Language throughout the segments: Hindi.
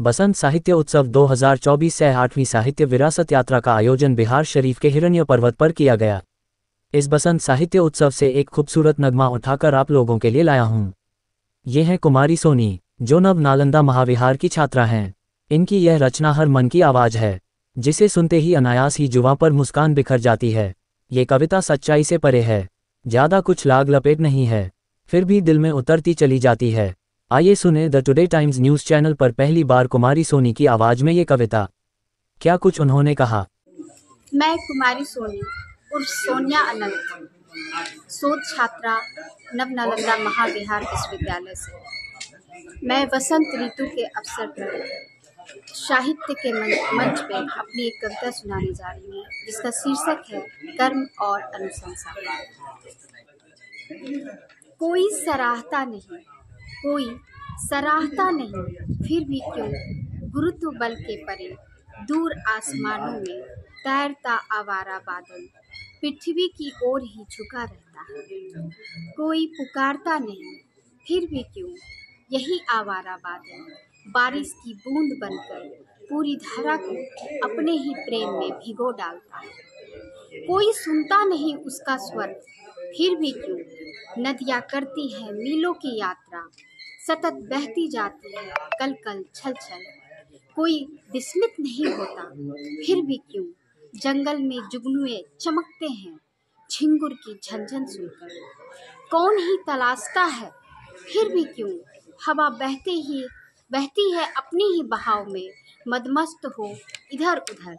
बसंत साहित्य उत्सव 2024 से 8वीं साहित्य विरासत यात्रा का आयोजन बिहार शरीफ के हिरण्य पर्वत पर किया गया। इस बसंत साहित्य उत्सव से एक खूबसूरत नगमा उठाकर आप लोगों के लिए लाया हूँ। ये हैं कुमारी सोनी, जो नव नालंदा महाविहार की छात्रा हैं। इनकी यह रचना हर मन की आवाज़ है, जिसे सुनते ही अनायास ही जुबां पर मुस्कान बिखर जाती है। ये कविता सच्चाई से परे है, ज़्यादा कुछ लाग लपेट नहीं है, फिर भी दिल में उतरती चली जाती है। आइए सुने the today times news channel पर पहली बार कुमारी सोनी की आवाज़ में ये कविता। क्या कुछ उन्होंने कहा। मैं कुमारी सोनी उर्फ सोनिया अनंत, शोध छात्रा नव नालंदा महाविहार विश्वविद्यालय से। मैं वसंत ऋतु के अवसर पर साहित्य के मंच पे अपनी एक कविता सुनाने जा रही हूँ, जिसका शीर्षक है कर्म और अनुशंसा। कोई सराहता नहीं, कोई सराहता नहीं, फिर भी क्यों गुरुत्व बल के परे दूर आसमानों में तैरता आवारा बादल पृथ्वी की ओर ही झुका रहता है। कोई पुकारता नहीं, फिर भी क्यों यही आवारा बादल बारिश की बूंद बनकर पूरी धरा को अपने ही प्रेम में भिगो डालता है। कोई सुनता नहीं उसका स्वर, फिर भी क्यों नदियाँ करती है मीलों की यात्रा, सतत बहती जाती है कल कल छल छल। कोई विस्मित नहीं होता, फिर भी क्यों जंगल में जुगनुए चमकते हैं झिंगुर की झंझन सुनकर। कौन ही तलाशता है, फिर भी क्यों हवा बहती है अपनी ही बहाव में मदमस्त हो इधर उधर।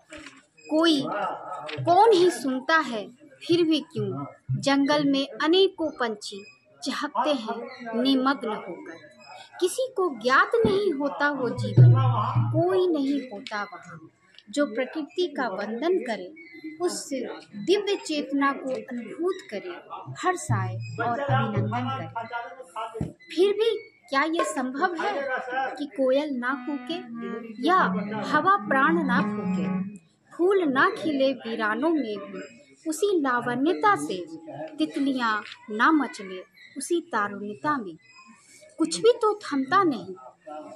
कौन ही सुनता है, फिर भी क्यों जंगल में अनेकों पंछी चहकते हैं निमग्न होकर। किसी को ज्ञात नहीं होता वो जीवन, कोई नहीं होता वहाँ जो प्रकृति का वंदन करे, उस दिव्य चेतना को अनुभूत करे, हर्षाए और अभिनंदन करे। फिर भी क्या ये संभव है कि कोयल ना कूके या हवा प्राण ना फूके, फूल ना खिले वीरानों में भी उसी लावण्यता से, तितलियां ना मचले उसी तारुण्यता में। कुछ भी तो थमता नहीं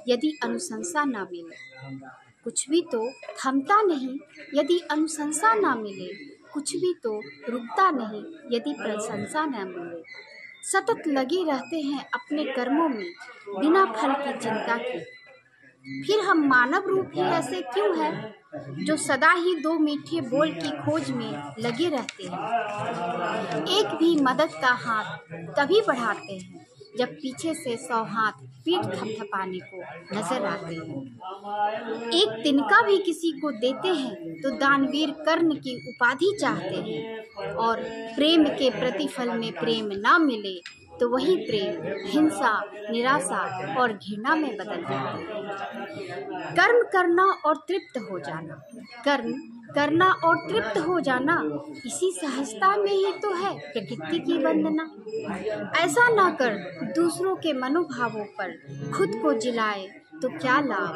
यदि अनुशंसा ना मिले, कुछ भी तो थमता नहीं यदि अनुशंसा ना मिले, कुछ भी तो रुकता नहीं यदि प्रशंसा ना मिले। सतत लगे रहते हैं अपने कर्मों में बिना फल की चिंता के। फिर हम मानव रूप ही ऐसे क्यों हैं जो सदा ही दो मीठे बोल की खोज में लगे रहते हैं। एक भी मदद का हाथ तभी बढ़ाते हैं जब पीछे से 100 हाथ पीठ थपथपाने को नजर आते हैं। एक तिनका भी किसी को देते हैं तो दानवीर कर्ण की उपाधि चाहते हैं, और प्रेम के प्रतिफल में प्रेम ना मिले तो वही प्रेम हिंसा, निराशा और घृणा में बदल जाता है। कर्म करना और तृप्त हो जाना, कर्म करना और तृप्त हो जाना, इसी सहजता में ही तो है प्रकृति की वंदना। ऐसा ना कर दूसरों के मनोभावों पर खुद को जिलाए तो क्या लाभ,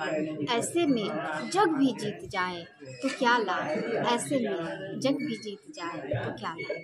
ऐसे में जग भी जीत जाए तो क्या लाभ, ऐसे में जग भी जीत जाए तो क्या लाभ।